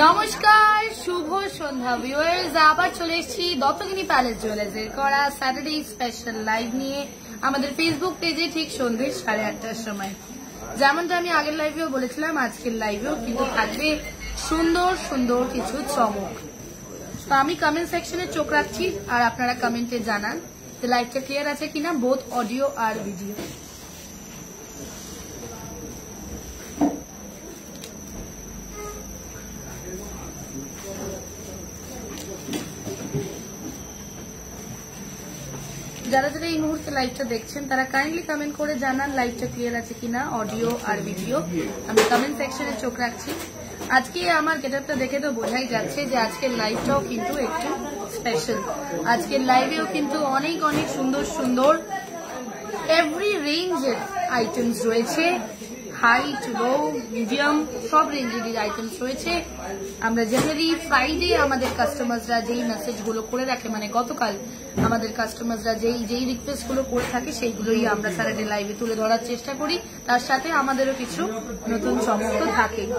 নমস্কার, শুভ সন্ধ্যা ভিউয়ার্স। আবার চলে এসেছি দত্তগিনী প্যালেস জুয়েলার্সের করা স্যাটারডে স্পেশাল লাইভ নিয়ে আমাদের ফেসবুক পেজে ঠিক সন্ধ্যে 8:30টার সময়। যেমনটা আমি আগের লাইভেও বলেছিলাম, আজকের লাইভেও কিন্তু থাকবে সুন্দর সুন্দর কিছু চমক। তো আমি কমেন্ট সেকশনে চোখ রাখছি, আর আপনারা কমেন্টে জানান যে লাইভটা ক্লিয়ার আছে কিনা, বোথ অডিও আর ভিডিও। যারা যারা এই মুহূর্তে লাইভটা দেখছেন তারা কাইন্ডলি কমেন্ট করে জানান লাইভটা ক্লিয়ার আছে কিনা, অডিও আর ভিডিও। আমি কমেন্ট সেকশনে চোখ রাখছি। আজকে আমার গেটআপটা দেখে তো বোঝাই যাচ্ছে যে আজকের লাইভটাও কিন্তু একটু স্পেশাল। আজকের লাইভেও কিন্তু অনেক অনেক সুন্দর সুন্দর এভরি রেঞ্জের আইটেমস রয়েছে, হাই টু লো, মিডিয়াম, সব রেঞ্জেরই আইটেমস রয়েছে। আমরা জেনারেলি ফ্রাইডে আমাদের কাস্টমাররা যেই মেসেজগুলো করে রাখে, মানে গতকাল আমাদের কাস্টমাররা যেই রিকোয়েস্টগুলো করে থাকে সেইগুলোই আমরা স্যাটারডে লাইভে তুলে ধরার চেষ্টা করি। তার সাথে আমাদেরও কিছু নতুন চমক তো থাকেই।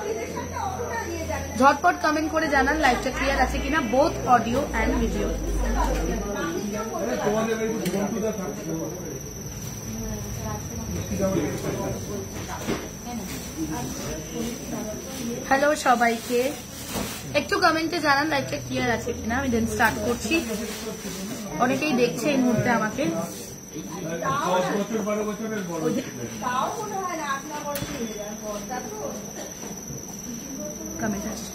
ঝটপট কমেন্ট করে জানান লাইভটা ক্লিয়ার আছে কিনা, both audio and video. Hello সবাইকে, একটু কমেন্টে জানান লাইভটা ক্লিয়ার আছে কিনা। আমি দেন স্টার্ট করছি। অনেকেই দেখছে এই মুহূর্তে আমাকে। কমেন্ট আসছে,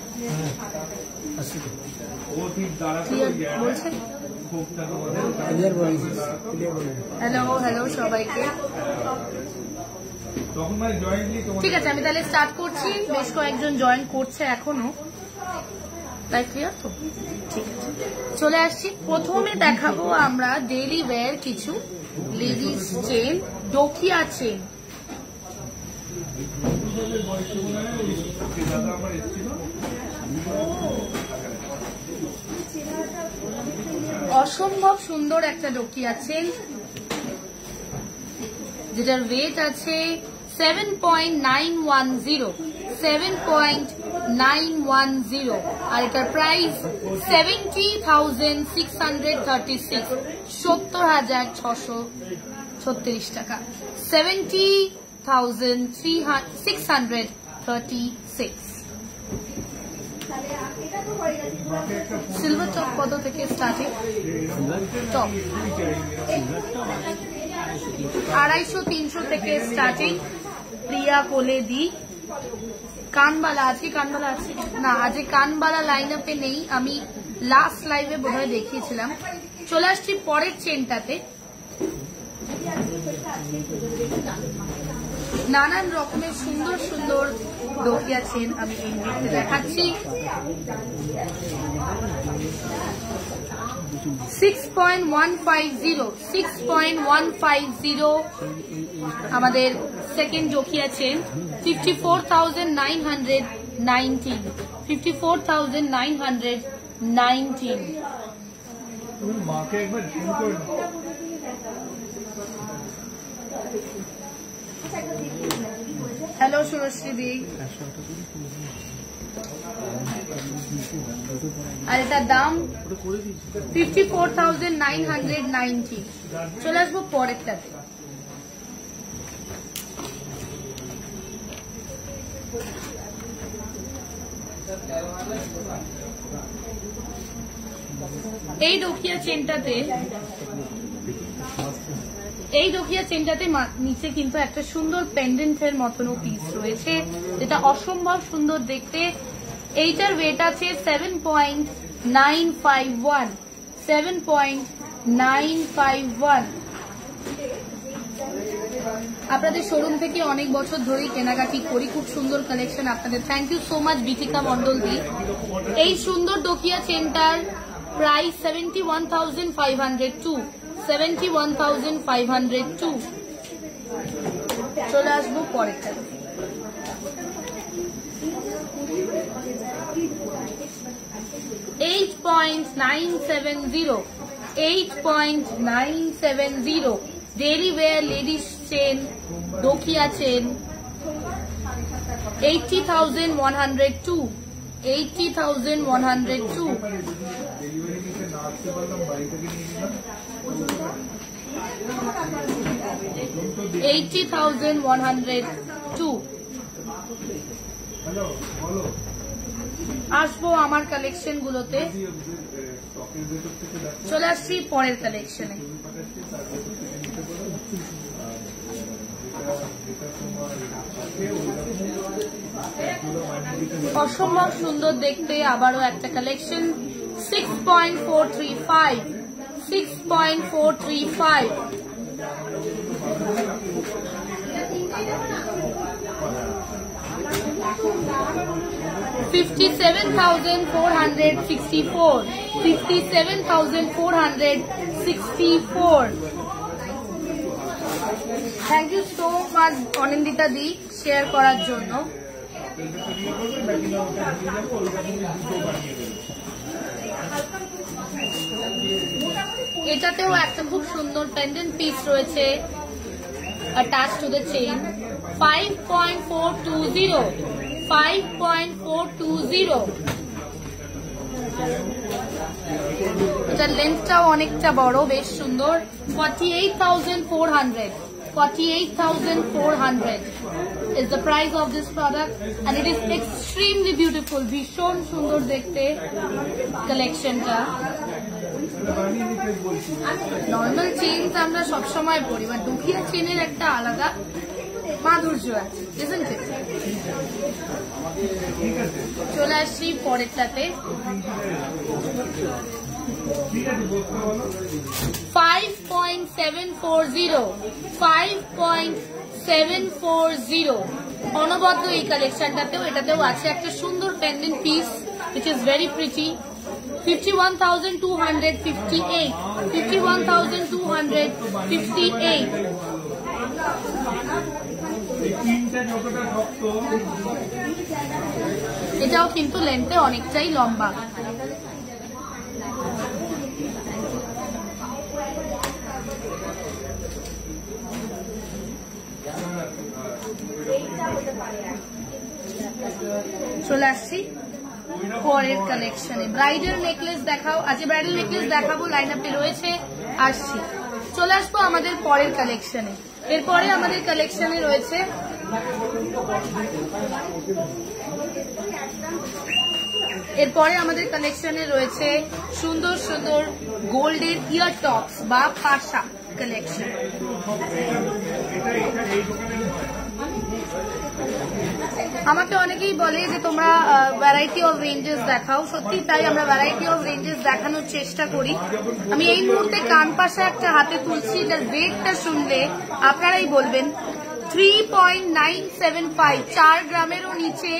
বলছে হ্যালো হ্যালো সবাইকে। ঠিক আছে, আমি তাহলে স্টার্ট করছি। বেশ কয়েকজন জয়েন করছে এখনো। তাই ক্লিয়ার তো? ঠিক আছে, চলে আসছি। প্রথমে দেখাবো আমরা ডেইলি ওয়্যার কিছু লেডিস চেন, ডোকিয়া চেন। অসম্ভব সুন্দর একটা ডোকিয়া চেন, যেটার ওয়েট আছে 7.910, 7.910, আর এটার প্রাইস 70,636, 70,636 টাকা, 70,636। সিলভার টপ কত থেকে স্টার্টিং? টপ 250-300 থেকে স্টার্টিং। প্রিয়া কোলে দি। কানবালা আছে? কানবালা আছে না, আজ কানবালা লাইন আপে নেই। আমি লাস্ট লাইভে বোধহয় দেখিয়েছিলাম। চলে আসছি পরের চেনটাতে। নানান রকমের সুন্দর সুন্দর ডোকিয়া চেন আমি এই মুহূর্তে দেখাচ্ছি। 6.150, 6.150 আমাদের সেকেন্ড ডোকিয়া চেন। 54,919, 54,919। হ্যালো সুরশ্রী দি। আর এটার দাম 54,990। চলে আসবো পরেরটাতে। এই ডোকিয়া চেনটাতে নিচে কিন্তু একটা সুন্দর পেন্ডেন্টের মতনও পিস রয়েছে, যেটা অসম্ভব সুন্দর দেখতে। এইটার ওয়েট আছে 7.951, 7.951। আপনাদের শোরুম থেকে অনেক বছর ধরেই কেনাকাটি করি, খুব সুন্দর কালেকশন আপনাদের। Thank you so much Bithika Mondal দি। এই সুন্দর ডোকিয়া চেনটার প্রাইস 71,502, 71,502। চলে আসবো পরেরটা। 8.970, 8.970, ডেইলি ওয়্যার লেডিস চেন, ডোকিয়া চেন, 80,102, 80,102, 80,102। আসবো আমার কালেকশন গুলোতে, চলে আসছি পরের কালেকশনে। অসম্ভব সুন্দর দেখতে আবারও একটা collection, 6.435, 6.435। $57,464, $57,464। Thank you so much Anindita di share করার জন্য। এটাতেও একটা খুব সুন্দর পেন্ডেন্ট পিস রয়েছে attached to the chain, 5.420, 5.420। এটার লেন্থটাও অনেকটা বড়, বেশ সুন্দর। 48,400, 48,400 is the price of this product and it is extremely beautiful, ভীষণ সুন্দর দেখতে কালেকশনটা। নর্মাল চেইন আমরা সবসময় পরি, বাট ডোকিয়া চেনের একটা আলাদা মাধুর্য আছে, isn't it? চলে আসছি পরেরটাতে, 5.740, 5.740। অনবদ্য এই কালেকশনটাতেও, এটাতেও আছে একটা সুন্দর pendant piece which is very pretty, 51,258, 51,258। এটাও কিন্তু লেন্থে অনেকটাই লম্বা। চলে আসছি পরের কালেকশনে। ব্রাইডাল নেকলেস দেখাও, আজকে ব্রাইডাল নেকলেস দেখাবো, লাইন আপে রয়েছে, আসছি। চলে আসবো আমাদের পরের কালেকশনে। এরপরে আমাদের কালেকশনে রয়েছে সুন্দর সুন্দর গোল্ডের ইয়ার টপস বা পাশা কালেকশন। আমাকে অনেকেই বলে যে তোমরা ভ্যারাইটি অফ রেঞ্জেস দেখাও, সত্যি তাই, আমরা ভ্যারাইটি অফ রেঞ্জেস দেখানোর চেষ্টা করি। আমি এই মুহূর্তে কান পাশা একটা হাতে তুলছি, যার রেটটা শুনলে আপনারাই বলবেন, 3.975, 4 গ্রামেরও নিচে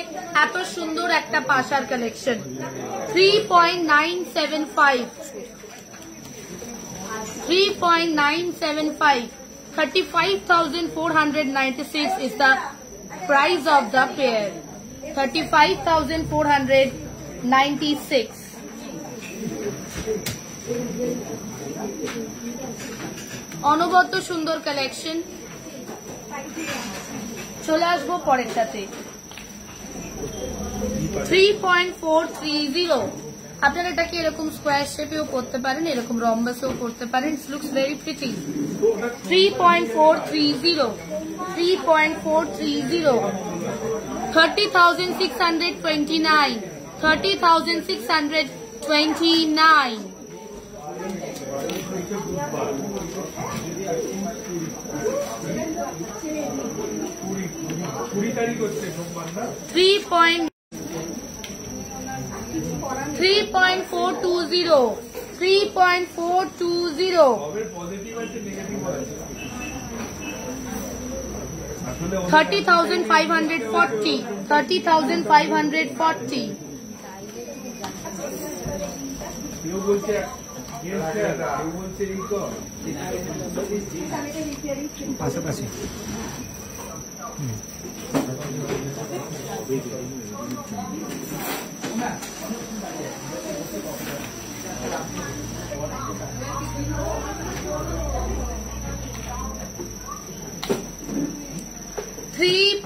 এত সুন্দর একটা পাশার collection. 3.975, 3.975, 35,496 is the price of the pair, 35,496। অনবদ্য সুন্দর কালেকশন। চলে আসবো পরেরটাতে, 3.430। আপনারা এটাকে এরকম স্কোয়ার শেপেও করতে পারেন, এরকম রম্বাসেও করতে পারেন, লুকস ভেরি প্রিটি। 3.430, 3.430, 30,629, 30,629। 3.420, 3.420, 30,540, 30,540। পাশাপাশি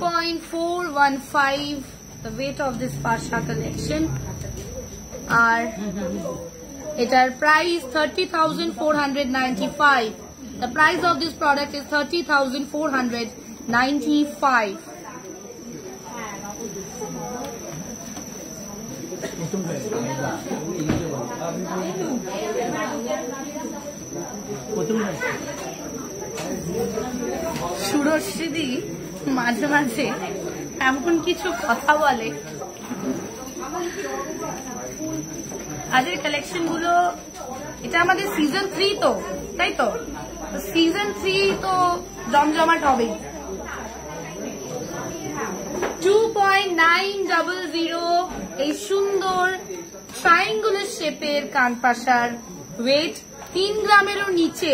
3.415 the weight of this Pasha collection. Our etar price 30,495. The price of this product is 30,495. সুরশ্রীদি মাঝে মাঝে এমন কিছু কথা বলে। আজকের কালেকশন গুলো, এটা আমাদের সিজন 3 তো, তাই তো সিজন 3 তো জমজমাট হবেই। 2.900 এই সুন্দর ট্রায়াঙ্গুলার শেপের কানপাশার ওয়েট 3 গ্রামেরও নিচে,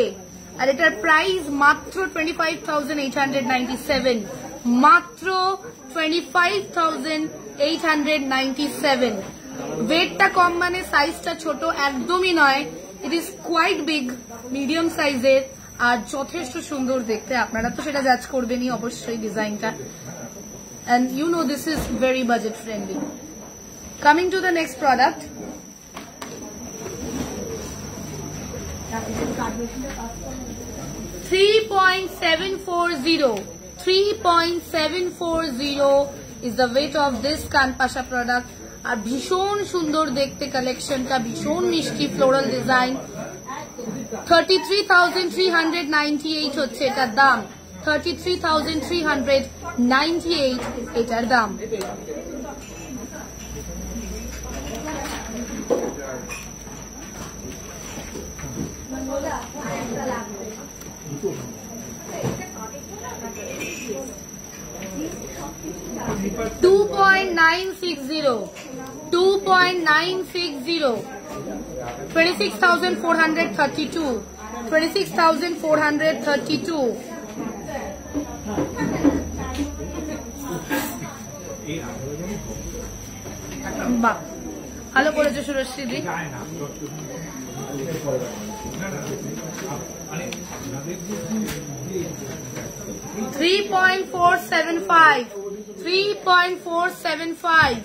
আর এটার প্রাইস মাত্র 25,897, মাত্র 25,897। ওয়েটটা কম মানে সাইজটা ছোট একদমই নয়, it is quite big, medium সাইজের, আর যথেষ্ট সুন্দর দেখতে। আপনারা তো সেটা জাজ করবেনই অবশ্যই ডিজাইনটা, and you know this is very budget friendly. Coming to the next product, $3.740 is the weight of this Kanpasha product. আর ভীষণ সুন্দর দেখতে কালেকশনটা, ভীষণ মিষ্টি ফ্লোরাল ডিজাইন। 33,398 হচ্ছে এটার দাম, 33,398 এটার দাম। $2.960, 26,432, 26,432। বাহ, ভালো করেছো সুরশ্রীদি। 3.475, 3.475,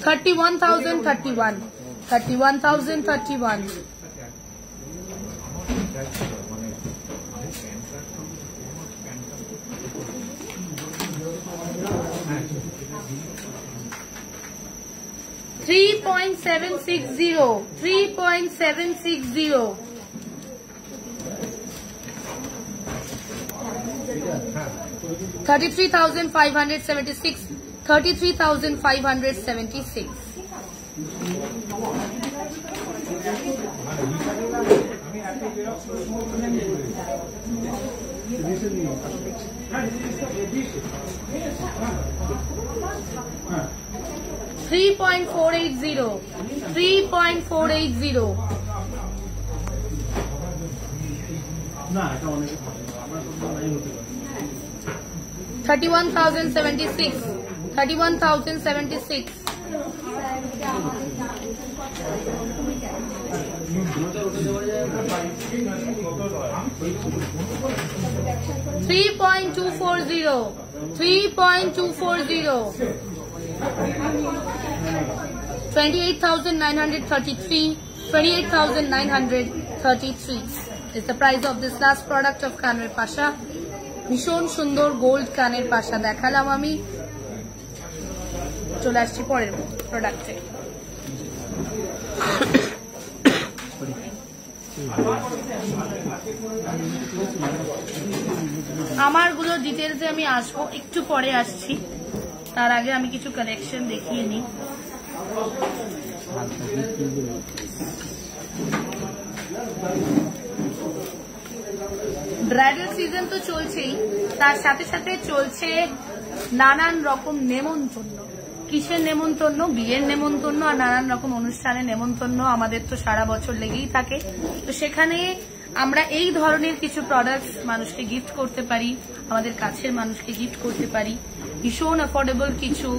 31,031, 31,031। 3.760, 3.760, 33,576, 33,576। $3.480, 3.480, 31,076, 31,076। 3.240, 3.240, 28,933, 28,933 is the price of this last product of কানের পাশা। ভীষণ সুন্দর গোল্ড কানের পাশা দেখালাম আমি, চলে আসছি পরের প্রোডাক্টে। আমারগুলো ডিটেলসে আমি আসবো, একটু পরে আসছি, তার আগে আমি কিছু কালেকশন দেখিয়ে নিই। ব্রাইডাল সিজন তো চলছেই, তার সাথে সাথে চলছে নানান রকম নেমন্তন্ন। কিসের নেমন্তন্ন? বিয়ের নেমন্তন্ন আর নানান রকম অনুষ্ঠানের নেমন্তন্ন আমাদের তো সারা বছর লেগেই থাকে। তো সেখানে আমরা এই ধরনের কিছু প্রোডাক্টস মানুষকে গিফট করতে পারি, আমাদের কাছের মানুষকে গিফট করতে পারি। ভীষণ অ্যাফোর্ডেবল কিছু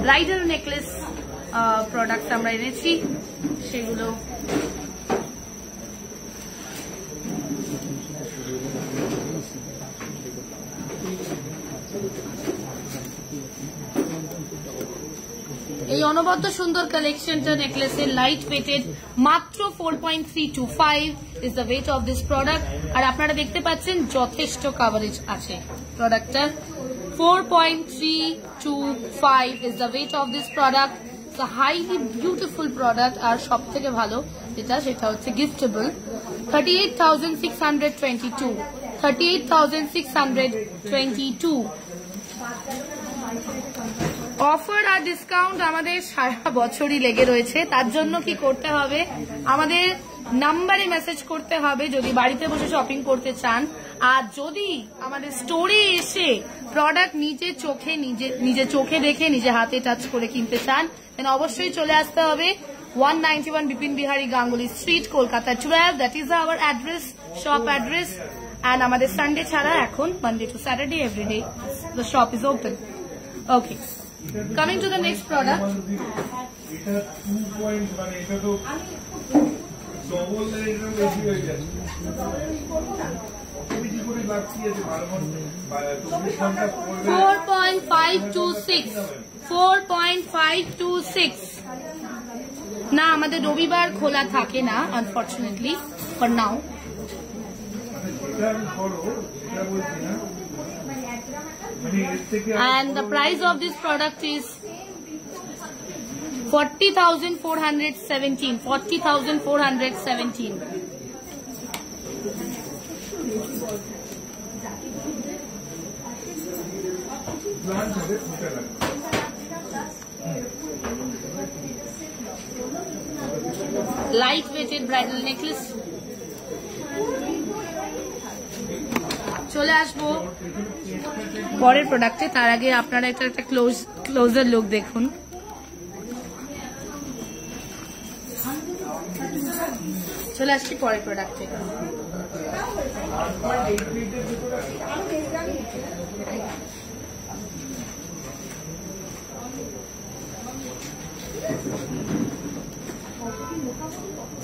ব্রাইডাল নেকলেস প্রোডাক্টস আমরা এনেছি, সেগুলো অনবদ্য সুন্দর কালেকশনটা নেকলেসের লাইট ওয়েটেড মাত্র 4.325 is the weight of this product. আর আপনারা দেখতে পাচ্ছেন যথেষ্ট কভারেজ আছে প্রোডাক্টটার। 4.325 is the weight of this product. It's a highly beautiful product আর সব থেকে ভালো যেটা সেটা হচ্ছে giftable। 38,622 38,622 অফার আর ডিসকাউন্ট আমাদের সারা বছরই লেগে রয়েছে। তার জন্য কি করতে হবে, আমাদের নাম্বারে মেসেজ করতে হবে যদি বাড়িতে বসে শপিং করতে চান। আর যদি আমাদের স্টোরে এসে প্রোডাক্ট নিজে চোখে দেখে নিজে হাতে টাচ করে কিনতে চান, দেন অবশ্যই চলে আসতে হবে 191 Bipin Behari Ganguly street, Kolkata 12। That is our address, shop address. And আমাদের সানডে ছাড়া এখন Monday to Saturday everyday the shop is open. Okay, coming to the next product. না, আমাদের রবিবার খোলা থাকে না unfortunately for now. And the price of this product is 40,417. 40,417. Light weighted bridal necklace. চলে আসবো পরের প্রোডাক্টে। তার আগে আপনারা একটা ক্লোজার লুক দেখুন। চলে আসছি পরের প্রোডাক্টে।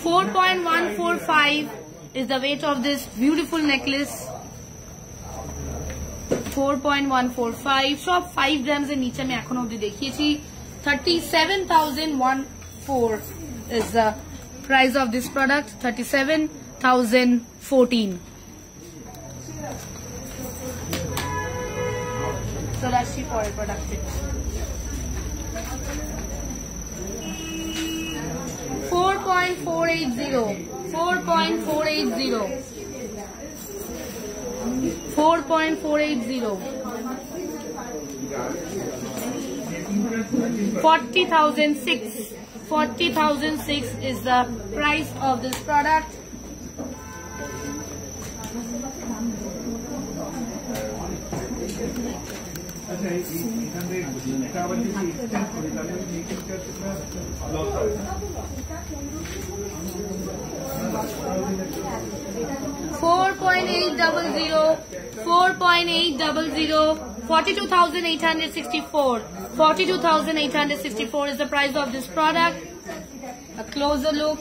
$4.145 is the weight of this beautiful necklace. 4.145 সব 5 grams এর নিচে আমি এখন অবধি দেখিয়েছি। 37,014 is the price of this product. 37,014. চলে আসছি পরের প্রোডাক্টে। 4.480 4.480 4.480 40,006 40,006 is the price of this product. $42,864 is the price of this product. A closer look.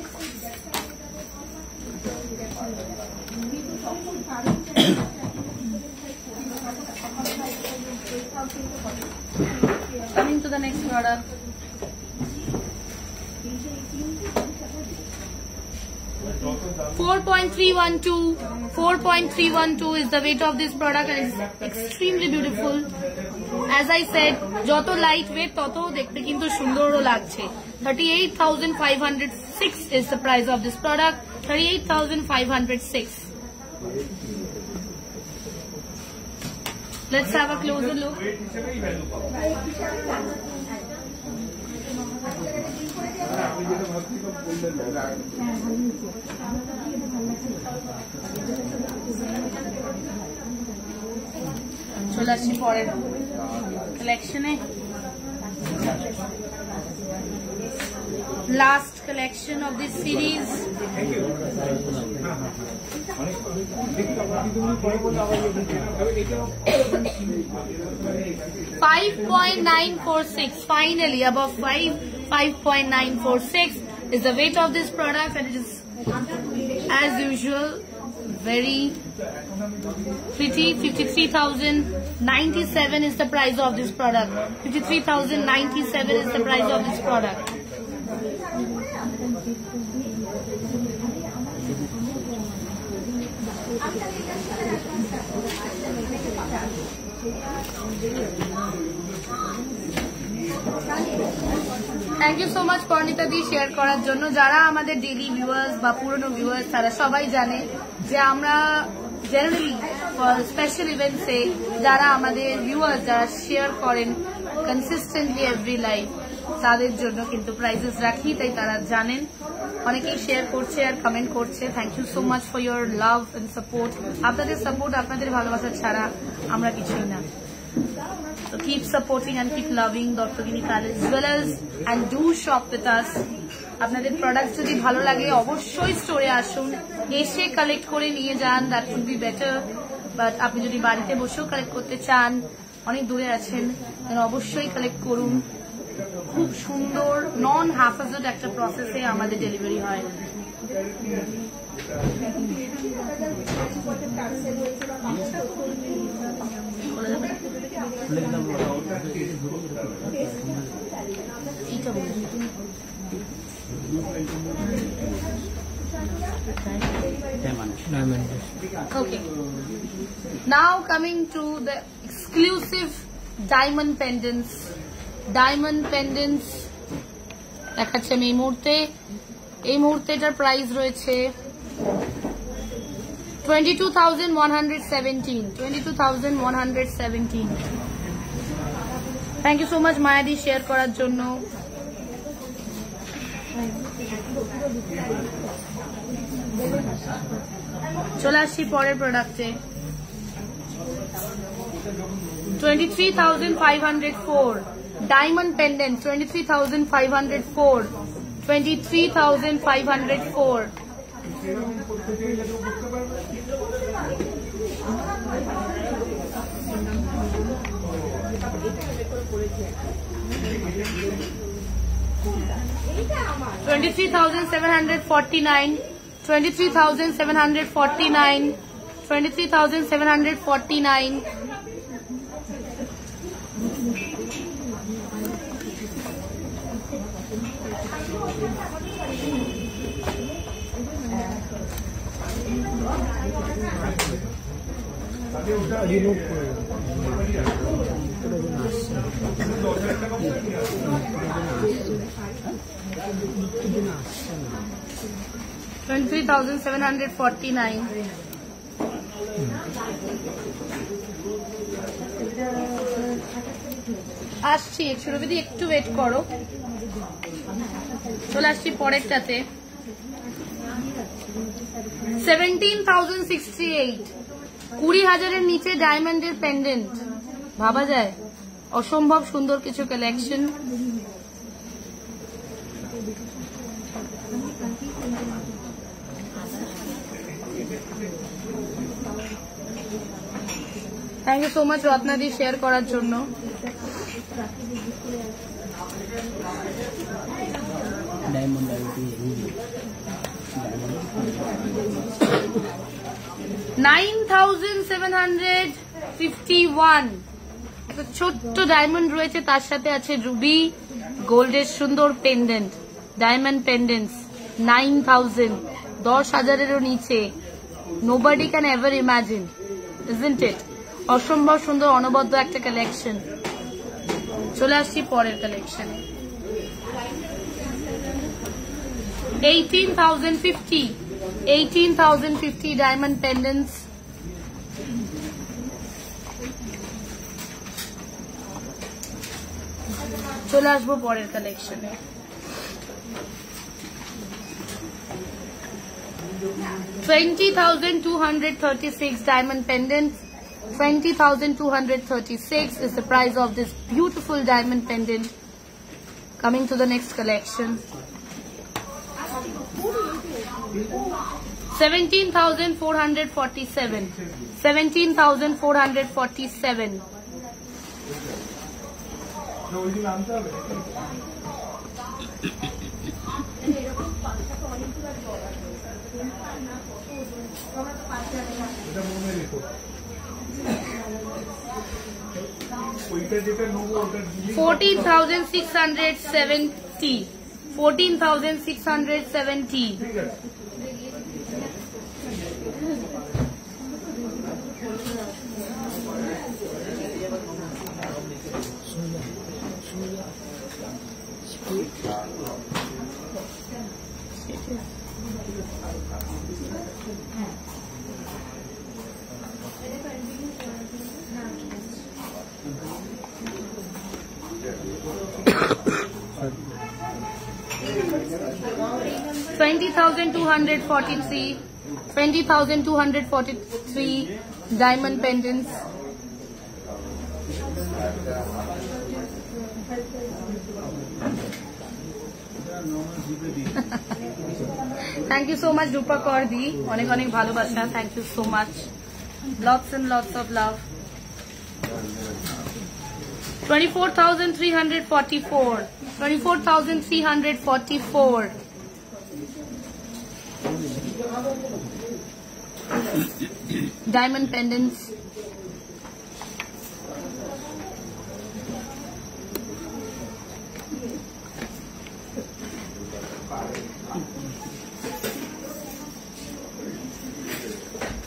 Coming to the next product. 4.312 is the weight of this product and it's extremely beautiful. As I said, যত light weight তত দেখতে কিন্তু সুন্দরও লাগছে। 38,506 is the price of this product. 38,506. Let's have a closer look. চলে আসছি পরের কালেকশনে। Last collection of this series. 5.946. Finally, above 5.946 is the weight of this product, and it is, as usual, very pretty. 53,097 is the price of this product. 53,097 is the price of this product. Thank you so much Parnita দি share করার জন্য। যারা আমাদের daily viewers বা পুরনো viewers তারা সবাই জানে যে আমরা জেনারেলি স্পেশাল ইভেন্টসে যারা আমাদের ভিউয়ার্স যারা শেয়ার করেন কনসিস্টেন্টলি এভরি লাইভ তাদের জন্য কিন্তু প্রাইজেস রাখি, তাই তারা জানেন। অনেকেই শেয়ার করছে আর কমেন্ট করছে। Thank you so much for your love and support. আপনাদের সাপোর্ট আপনাদের ভালোবাসা ছাড়া আমরা কিছুই না। So keep supporting and keep loving Dortogini Palace Jewelers and do shop with us. আপনাদের প্রোডাক্ট যদি ভালো লাগে অবশ্যই স্টোরে আসুন, এসে কালেক্ট করে নিয়ে যান, that would be better. But আপনি যদি বাড়িতে বসেও কালেক্ট করতে চান, অনেক দূরে আছেন, তাহলে অবশ্যই কালেক্ট করুন। খুব সুন্দর নন হ্যাফাজড একটা প্রসেসে আমাদের ডেলিভারি হয়। Okay. Now coming to the exclusive diamond pendants. Diamond pendants দেখাচ্ছি আমি এই মুহূর্তে এটার প্রাইস রয়েছে 22,117. 22,117. থ্যাংক ইউ সো মাচ মায়াদি শেয়ার করার জন্য। চলে আসছি পরের প্রোডাক্টে। 23,504 ডায়মন্ড পেন্ডেন্ট। 23,504. 23,504. $23,749. 23,749. 23,749. $23,749. আসছি সুরভিদি, একটু ওয়েট করো। চলে আসছি পরেরটাতে। 17,068. 20,000-এর নিচে ডায়মন্ডের পেন্ডেন্ট ভাবা যায়? অসম্ভব সুন্দর কিছু collection. Thank you so much রত্নাদি শেয়ার করার জন্য। $9,751 একটা ছোট্ট ডায়মন্ড রয়েছে, তার সাথে আছে রুবি গোল্ডের সুন্দর পেন্ডেন্ট। ডায়মন্ড পেন্ডেন্টস 9,000, 10,000-এরও নিচে। Nobody can ever imagine, isn't it? অসম্ভব সুন্দর অনবদ্য একটা কালেকশন। চলে আসছি পরের কালেকশনে। 18,050. 18,050 diamond pendants. চলে আসবো পরের কালেকশনে। 20,236 diamond pendants. 20,236 is the price of this beautiful diamond pendant. Coming to the next collection. 17,447. 17,447. 14,670. 14,670. $20,243. 20,243 diamond pendants. Thank you so much, Rupa Kordi. Onek onek bhalobasha. Thank you so much. Lots and lots of love. 24,344. 24,344. Diamond pendants.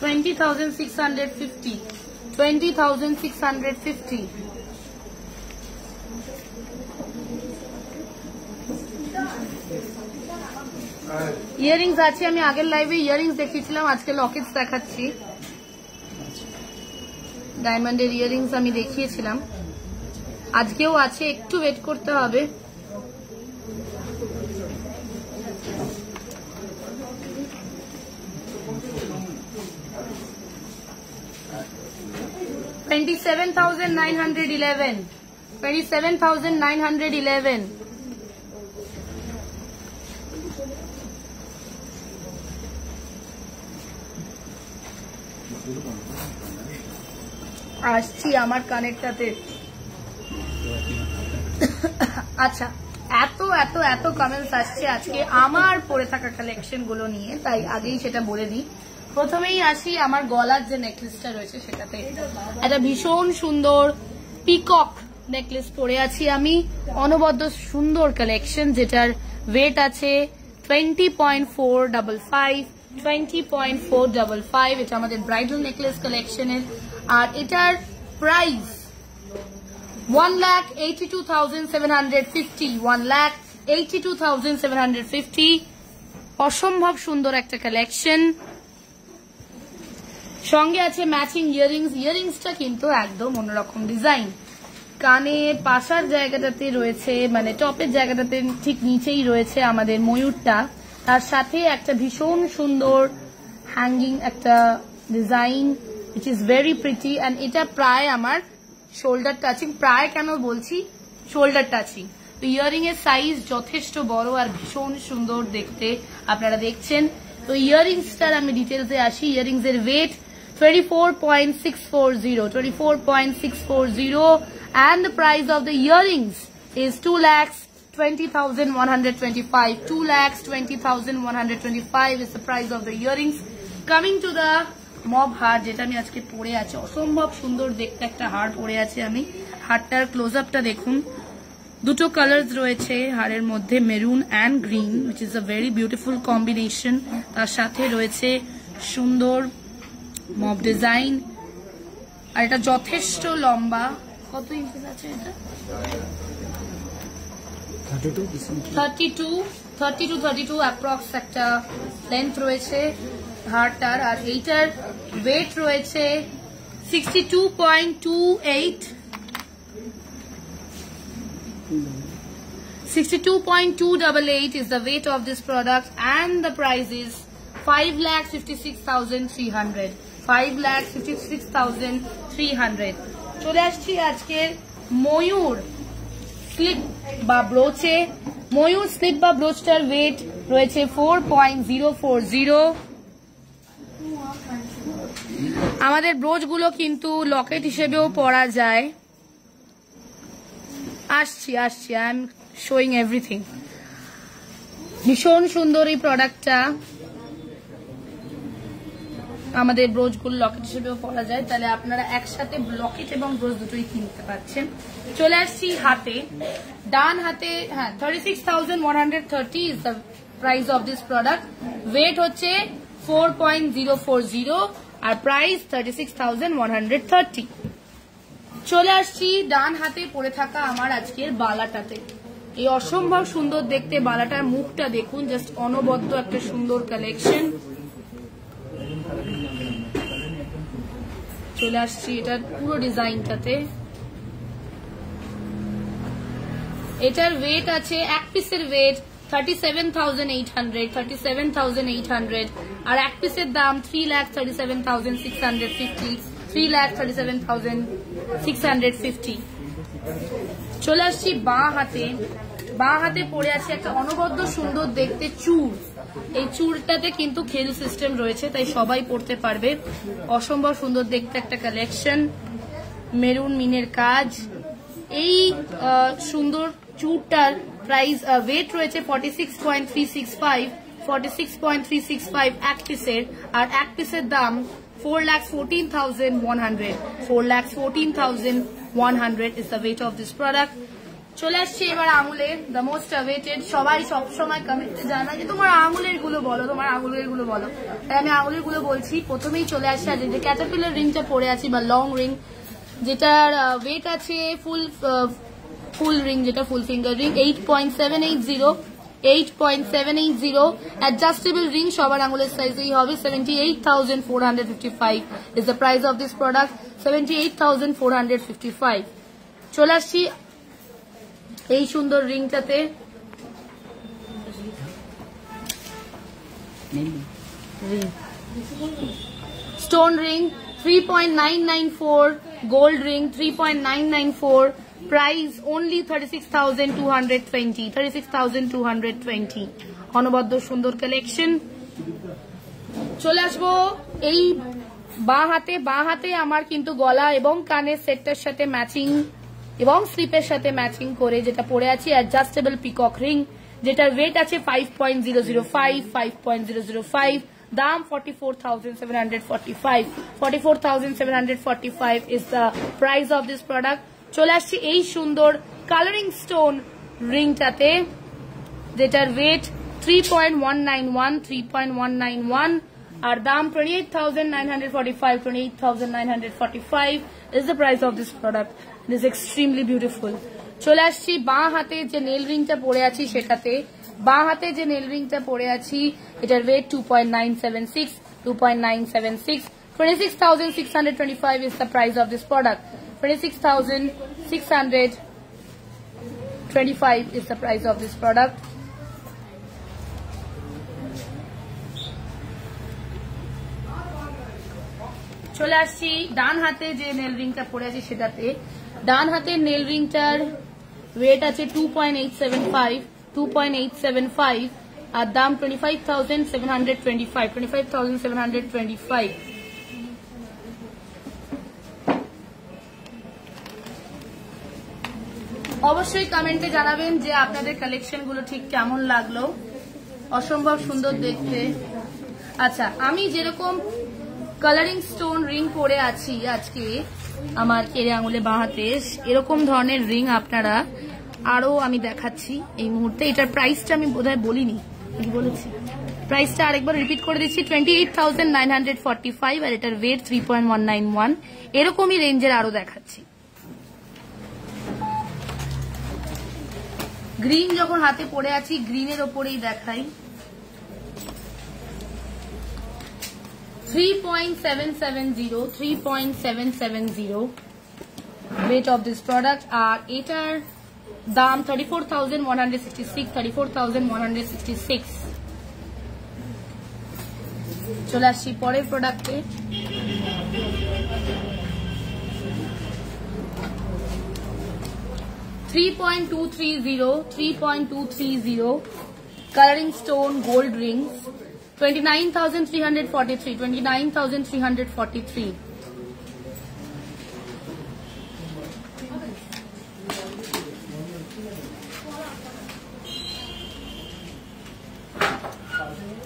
$20,650. 20,650. Earrings আছে, আমি আগের লাইভে earrings দেখিয়েছিলাম, আজকে লকেটস দেখাচ্ছি। ডায়মন্ডের earrings আমি দেখিয়েছিলাম, আজকেও আছে, একটু ওয়েট করতে হবে। $27,911. 27,911. আসছি আমার কানেরটাতে। আচ্ছা, এত এত এত কমেন্টস আসছে আজকে আমার পরে থাকা কালেকশন গুলো নিয়ে, তাই আগেই সেটা বলে দিই। প্রথমেই আসি আমার গলার যে নেকলেসটা রয়েছে সেটাতে। একটা ভীষণ সুন্দর পিকক নেকলেস পরে আছি আমি, অনবদ্য সুন্দর কালেকশন, যেটার ওয়েট আছে 20.455, 20.455। এটা আমাদের ব্রাইডাল নেকলেস কালেকশনের, আর এটার প্রাইস 1,82,750। 1,82,750। অসম্ভব সুন্দর একটা কালেকশন। সঙ্গে আছে ম্যাচিং ইয়ারিংস। ইয়ারিংসটা কিন্তু একদম অন্যরকম ডিজাইন। কানের পাশার জায়গাটাতে রয়েছে, মানে টপের জায়গাটাতে ঠিক নিচেই রয়েছে আমাদের ময়ূরটা, তার সাথে একটা ভীষণ সুন্দর হ্যাঙ্গিং একটা design, which is very pretty, and এটা প্রায় আমার শোল্ডার টাচিং। প্রায় কেন বলছি, শোল্ডার টাচিং। তো ইয়ারিং এর সাইজ যথেষ্ট বড় আর ভীষণ সুন্দর দেখতে, আপনারা দেখছেন। তো ইয়ারিংসটার আমি ডিটেলসে আসি। ইয়ারিংস এর wait 24.640, 24.640, and the price of the earrings is 2,20,125. 2,20,125 is the price of the earrings. Coming to the মব হার, যেটা আমি আজকে পরে আছি, অসম্ভব সুন্দর দেখতে একটা হার পরে আছি আমি। হারটার ক্লোজ আপটা দেখুন, দুটো কালার্স রয়েছে হারের মধ্যে, maroon and green, which is a very beautiful combination। তার সাথে রয়েছে সুন্দর মব ডিজাইন, আর এটা যথেষ্ট লম্বা। কত ইঞ্চি আছে এটা? 32 অ্যাপ্রক্স একটা লেন্থ রয়েছে হারটার, আর এইটার ওয়েট রয়েছে 62.28। 62.288 is the weight of this product, and the price is 5,56,300. 5,56,300। চলে আসছি আজকের ময়ূর স্লিপ বা ব্রোচে। ময়ূর স্লিপ বা ব্রোচটার ওয়েট রয়েছে 4.040। আমাদের ব্রোচগুলো কিন্তু লকেট হিসেবেও পরা যায়। আসছি আই এম শোয়িং এভরিথিং। ভীষণ সুন্দর এই প্রোডাক্টটা। আমাদের ব্রোচগুলো লকেট হিসেবেও পরা যায়, তাহলে আপনারা একসাথে লকেট এবং ব্রোচ দুটোই কিনতে পারছেন। চলে আসছি হাতে, ডান হাতে, হ্যাঁ 36,130 is the price of this product. Weight হচ্ছে 4.040 আর প্রাইস 36,130। চলে আসছি ডান হাতে পরে থাকা আমার আজকের বালাটাতে। এই অসম্ভব সুন্দর দেখতে বালাটার মুখটা দেখুন, জাস্ট অনবদ্য একটা সুন্দর কালেকশন। চলে আসছি এটার পুরো ডিজাইনটাতে। এটার ওয়েট আছে, এক পিসের ওয়েট 37,800 আর এক পিসের দাম 3,37,650, 3,37,650। চলে আসছি বাঁ হাতে। বাঁ হাতে পড়ে আছে একটা অনবদ্য সুন্দর দেখতে চূড়। এই চূড়টাতে কিন্তু খেল সিস্টেম রয়েছে, তাই সবাই পড়তে পারবে। অসম্ভব সুন্দর দেখতে একটা কালেকশন, মেরুন মিনের কাজ। এই সুন্দর চূড়টার প্রাইস ওয়েট রয়েছে 46.365 এক পিসের, আর এক পিসের দাম 4,14,100। 4,14,100 is the weight of this product. চলে আসছে এবার আঙুলের, দ্য মোস্ট অ্যাওয়েটেড। সবাই সবসময় কমেন্টে জানা যে তোমার আঙুলের গুলো বলো, তোমার আঙুলের গুলো বলো, তাই আমি আঙুলের গুলো বলছি। প্রথমেই চলে আসছে আজ যে ক্যাটারপিলার রিংটা পরে আছি বা লং রিং, যেটার ওয়েট আছে ফুল রিং, যেটা ফুল ফিঙ্গার রিং 8.780। অ্যাডজাস্টেবল রিং সবার আঙুলের সাইজেই হবে। 78,455 is the price of this product. 78,455। চলে আসছি এই সুন্দর রিংটাতে। Stone ring 3.994, gold ring 3.994, price only 36,220। 36,220 অনবদ্য সুন্দর কালেকশন। চলে আসবো এই বাঁ হাতে। বাঁ হাতে আমার কিন্তু গলা এবং কানের সেটটার সাথে ম্যাচিং এবং স্লিপের সাথে ম্যাচিং করে যেটা পরে আছি অ্যাডজাস্টেবল পিকক রিং, যেটার ওয়েট আছে 5.005, দাম 44,745। 44,745 is the price of this product. চলে আসছি এই সুন্দর কালারিং স্টোন রিংটাতে, যেটার ওয়েট 3.191 আর দাম 28,945। 28,945 is the price of this product. It is extremely beautiful. চলে আসছি বাঁ হাতে যে নেল রিংটা পরে আছি সেটাতে। বাঁ হাতে যে নেল রিংটা পরে আছি এটার wait 2.976। 26,625 is the price of this product. 26,625 is the price of this product. চলে আসছি ডান হাতে যে নেল রিংটা পরে আছে সেটাতে। ডান হাতের নেল রিংটার ওয়েট আছে 2.875 আর দাম 25,725। 25,725। অবশ্যই কমেন্টে জানাবেন যে আপনাদের কালেকশন গুলো ঠিক কেমন লাগলো। অসম্ভব সুন্দর দেখতে। আচ্ছা, আমি যেরকম কালারিং স্টোন রিং পরে আছি আজকে আমার কেড়ে আঙুলে বাঁ হাতে, এরকম ধরনের রিং আপনারা আরো আমি দেখাচ্ছি এই মুহূর্তে। এটার প্রাইসটা আমি বোধহয় বলিনি, বলেছি। প্রাইসটা আরেকবার রিপিট করে দিচ্ছি, 28,945 আর এটার ওয়েট 3.191। এরকমই রেঞ্জের আরো দেখাচ্ছি। গ্রিন যখন হাতে পড়ে আছি, গ্রিনের ওপরেই দেখাই। 3.770 weight of this product আর এটার দাম 34,166। 34,166। চলে আসছি পরের প্রোডাক্টে। $3.230 coloring stone gold rings, 29,343. 29,343.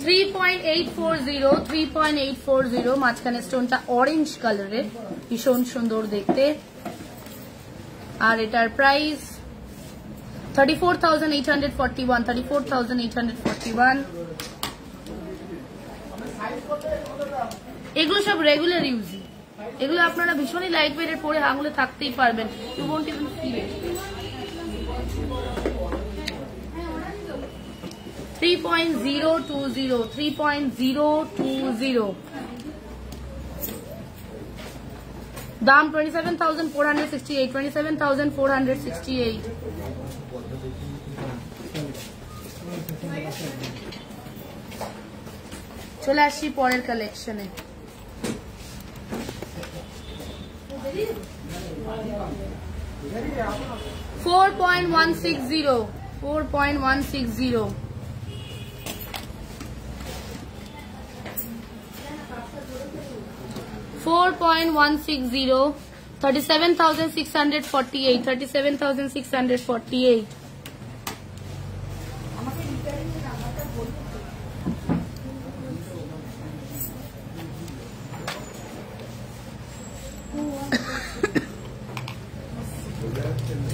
3.840 মাঝখানে স্টোনটা অরেঞ্জ কালারের, ভীষণ সুন্দর দেখতে। আর এটার প্রাইস 34,841, 34,841। এগুলো সব রেগুলার ইউজ, এগুলো আপনারা ভীষণই লাইট ওয়েটের পরে আঙুলে থাকতেই পারবেন, you won't even feel it. 3.020 দাম 27,468, 27,468। চলে আসি পরের কালেকশনে। 4.160, 4.160। $4.160, 37,648, 37,648।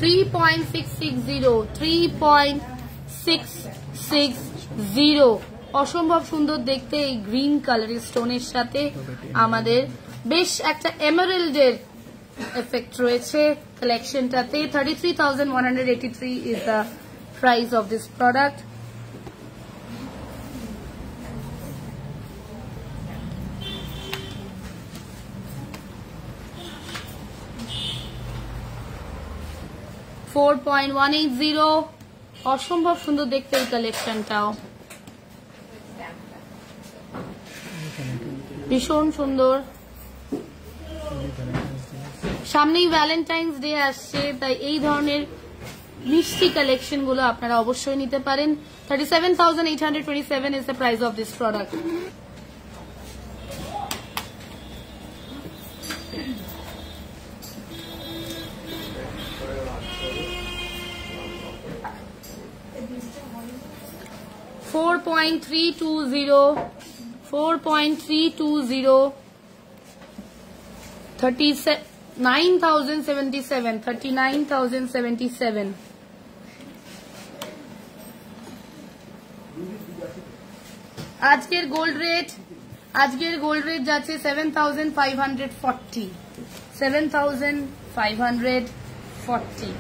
$3.660, অসম্ভব সুন্দর দেখতে এই গ্রিন কালারের স্টোনের সাথে আমাদের বেশ একটা এমারেল্ডের এফেক্ট রয়েছে কালেকশনটাতে। 33,183 is the price of this product. $4.180, অসম্ভব সুন্দর দেখতে এই কালেকশনটাও, ভীষণ সুন্দর। সামনেই ভ্যালেন্টাইন্স ডে আসছে, তাই এই ধরনের মিষ্টি কালেকশন গুলো আপনারা অবশ্যই নিতে পারেন। 37,827 is the price of this product. $4.320, 39,077, 39,077। আজকের গোল্ড রেট যাচ্ছে 7,540, 7,540।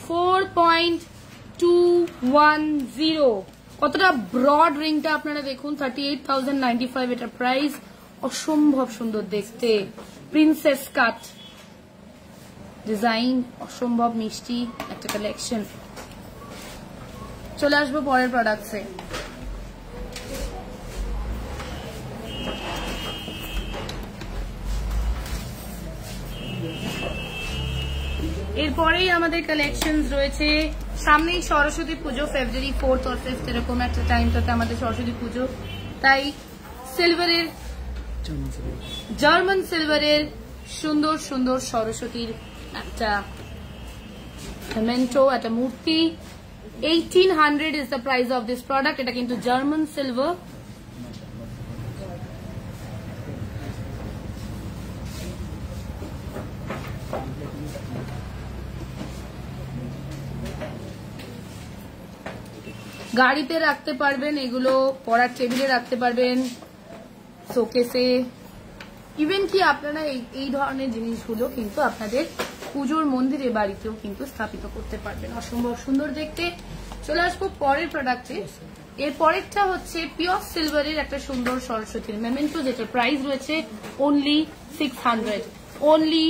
$4.210, কতটা ব্রড রিংটা আপনারা দেখুন। 38,095 এটার প্রাইস, অসম্ভব সুন্দর দেখতে, প্রিন্সেস কাট ডিজাইন, অসম্ভব মিষ্টি একটা কালেকশন। চলে আসবো পরের প্রোডাক্টসে। এরপরেই আমাদের কালেকশন রয়েছে, সামনেই সরস্বতী পুজো, ফেব্রুয়ারি 4th or 5th এরকম একটা টাইমটাতে আমাদের সরস্বতী পুজো, তাই সিলভারের, জার্মান সিলভারের সুন্দর সুন্দর সরস্বতীর একটা মেমেন্টো, একটা মূর্তি। 1,800 is the price of this product. এটা কিন্তু জার্মান সিলভার। গাড়িতে রাখতে পারবেন, এগুলো পড়ার টেবিলে রাখতে পারবেন, শোকেসে, ইভেন কি আপনারা এই ধরনের জিনিসগুলো কিন্তু আপনাদের পুজোর মন্দিরে বাড়িতেও কিন্তু স্থাপিত করতে পারবেন, অসম্ভব সুন্দর দেখতে। চলে আসবো পরের প্রোডাক্টে। এর পরেরটা হচ্ছে পিওর সিলভারের একটা সুন্দর সরস্বতীর মেমেন্টো, যেটার প্রাইস রয়েছে only 600, only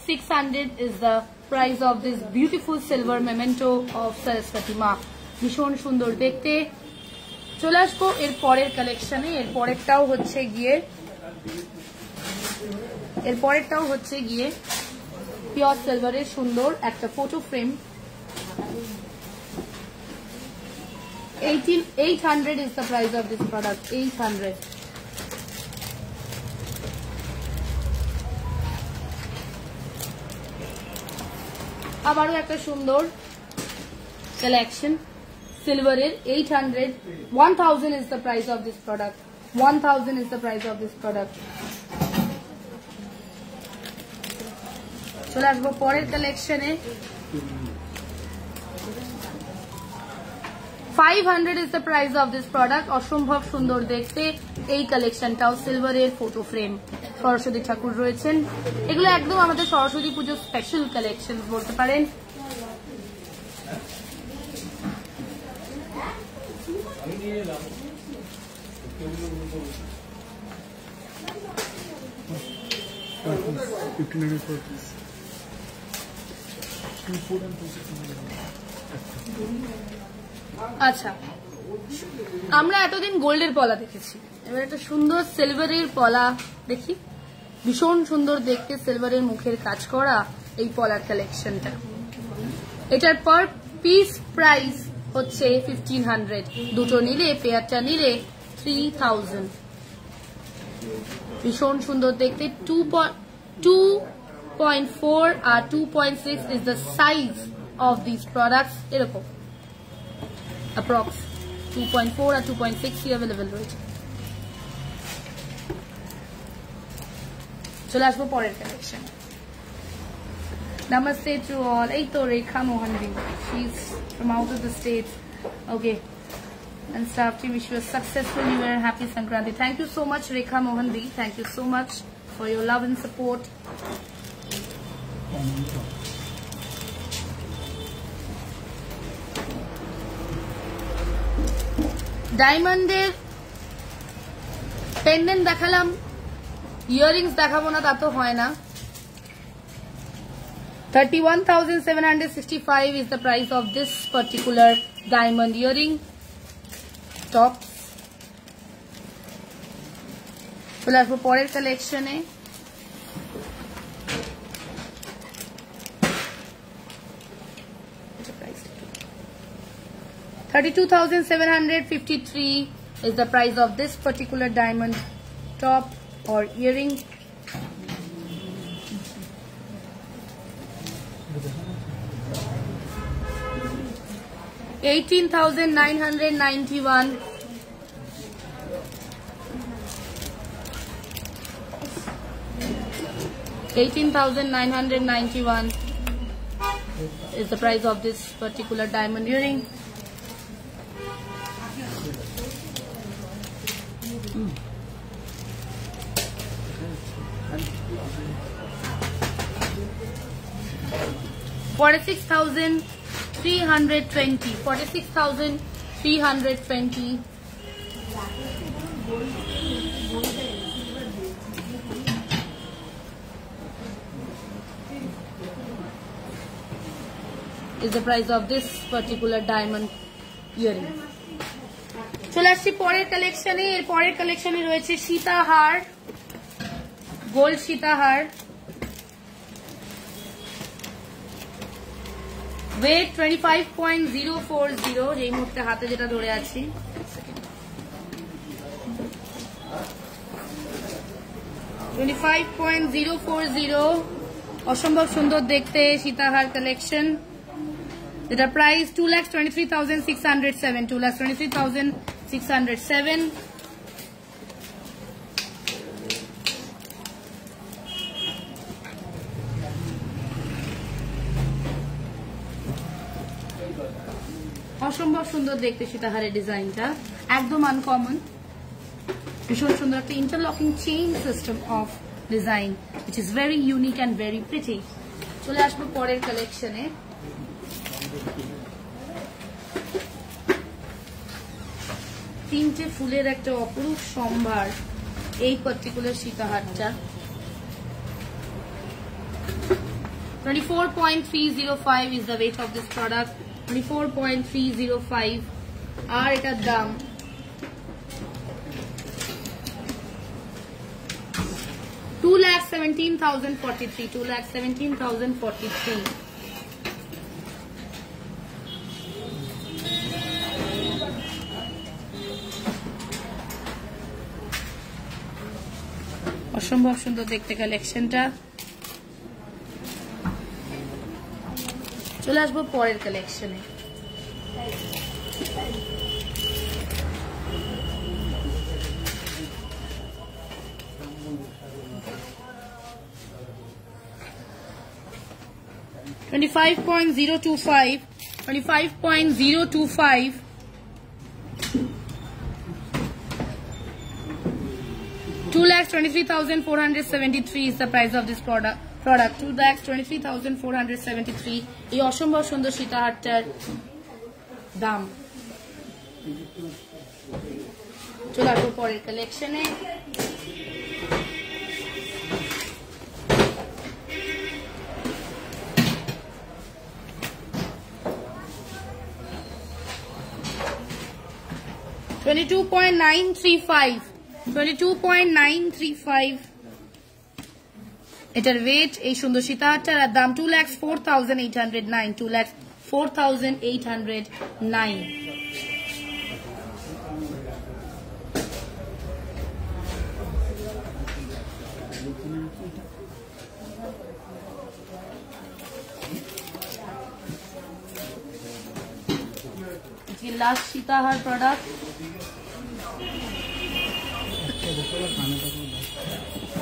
600 is the price of this beautiful silver memento of Saraswati Ma, ভীষণ সুন্দর দেখতে। চলে আসবো এর পরের কালেকশনে। এর পরেরটাও হচ্ছে গিয়ে পিওর সিলভারের সুন্দর একটা photo frame, 800 is the price of this product. 800. আবারও একটা সুন্দর কালেকশন সিলভারের 800. 1000 is the price of this product. 1000 is the price of this product. চলে আসবো পরের কালেকশনে. 500 is the price of this product. অসম্ভব সুন্দর দেখতে এই কালেকশনটাও সিলভারের ফটো ফ্রেম. সরস্বতী ঠাকুর রয়েছেন. এগুলো একদম আমাদের সরস্বতী পুজোর স্পেশাল কালেকশন বলতে পারেন. আচ্ছা, আমরা এতদিন গোল্ডের পলা দেখেছি, এবার একটা সুন্দর সিলভারের পলা দেখি. ভীষণ সুন্দর দেখতে সিলভারের মুখের কাজ করা এই পলার কালেকশনটা. এটার পার পিস প্রাইস হচ্ছে 1500. দুটো নিলে, পেয়ারটা নিলে 3000. ভীষণ সুন্দর দেখতে. 2.4 আর 2.6 is the size of these products. এরকম approx 2.4 আর 2.6 অ্যাভেলেবল রয়েছে. চলে আসবো পরের কালেকশন. Namaste to all. এই তো রেখা মোহনদি, she's from out of the states. Okay, and staff team wish you a successful new year and happy Sankranti. Thank you so much Rekha Mohandy, thank you so much for your love and support. ডায়মন্ডের pendant দেখালাম, earrings দেখাবো না তা তো হয় না. 31,765 is the price of this particular diamond earring tops. চলে আসবো পরের কালেকশনে. $32,753 is the price of this particular diamond top or earring. $18,991. $18,991 is the price of this particular diamond earring. $46,320. $46,320. is the price of this particular diamond earring. চলে আসছি পরের কালেকশনে. এর পরের কালেকশনে রয়েছে সীতাহার, গোল্ড সীতাহার. ওয়েট 25.040, যেই মুহূর্তে হাতে যেটা ধরে আছি. 25.040. অসম্ভব সুন্দর দেখতে সীতাহার কালেকশন. যেটা প্রাইস 2,23,607. 2,23,607. অসম্ভব সুন্দর দেখতে সীতাহারের ডিজাইনটা, একদম আনকমন. ভীষণ সুন্দর একটা interlocking chain system of design which is very unique and very pretty. চলে আসবো পরের কালেকশনে. তিনটে ফুলের একটা অপরূপ সম্ভার এই পার্টিকুলার সীতাহারটা. 24.305 is the weight of this product. 24.305. আর এটার দাম $2,17,043. 2,17,043. অসম্ভব সুন্দর দেখতে কালেকশনটা। চলে আসবো পরের কালেকশনে। $25.025 2,23,473 is the price of this product. 2,23,473 এই অসম্ভব সুন্দর সীতাহারটার দাম। চলে আসবো পরের কালেকশনে। $22.935 এটার ওয়েট এই সুন্দর সীতাহারটার দাম 2,04,809 2,04,809। Last সীতাহার product.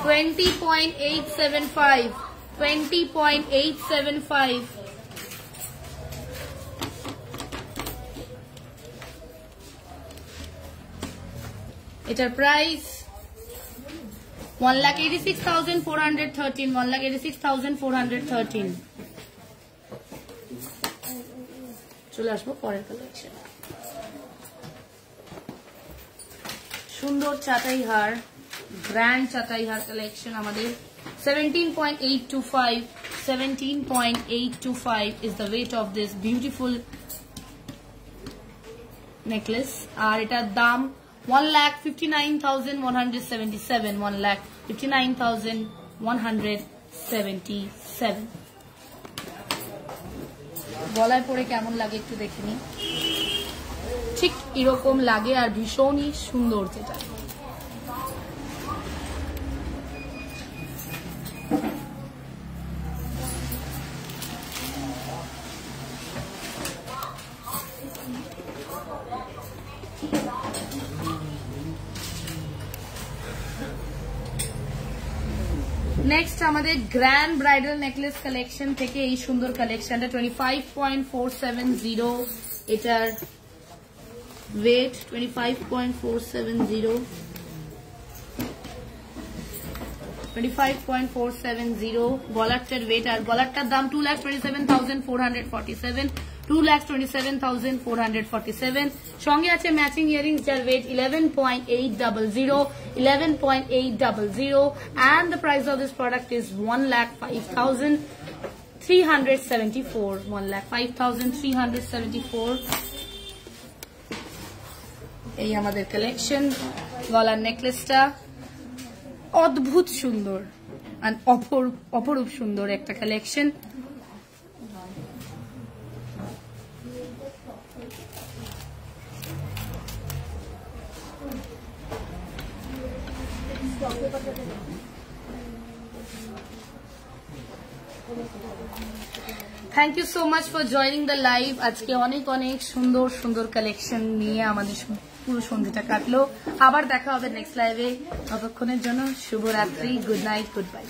$20.875 এটার প্রাইস 1,86,413 1,86,413। চলে আসবো পরের কালেকশন। সুন্দর চাটাই হার, গ্র্যান্ড চাটাই হার কালেকশন আমাদের। 17.825 is the weight of this beautiful necklace আর এটার দাম 1,59,177 1,59,177। গলায় পরে কেমন লাগে একটু দেখে নি। ঠিক এরকম লাগে আর ভীষণই সুন্দর যেটা। নেক্সট আমাদের গ্র্যান্ড ব্রাইডাল নেকলেস কালেকশন থেকে এই সুন্দর কালেকশনটা 25.470 এটার ওয়েট 25.470 গলারটার ওয়েট আর গলারটার দাম 2,27,447 2,27,447। সঙ্গে আছে ম্যাচিং ইয়ারিংস যার wait 11.800 and the price of this product is 1,05,374 1,05,374। এই আমাদের কালেকশন। গলার নেকলেসটা অদ্ভুত সুন্দর আর অপরূপ সুন্দর একটা collection. Thank you so much for joining the live. আজকে অনেক অনেক সুন্দর সুন্দর কালেকশন নিয়ে আমাদের পুরো সন্ধ্যাটা কাটলো। আবার দেখা হবে নেক্সট লাইভে। ততক্ষণের জন্য শুভরাত্রি, গুড নাইট, গুড বাই।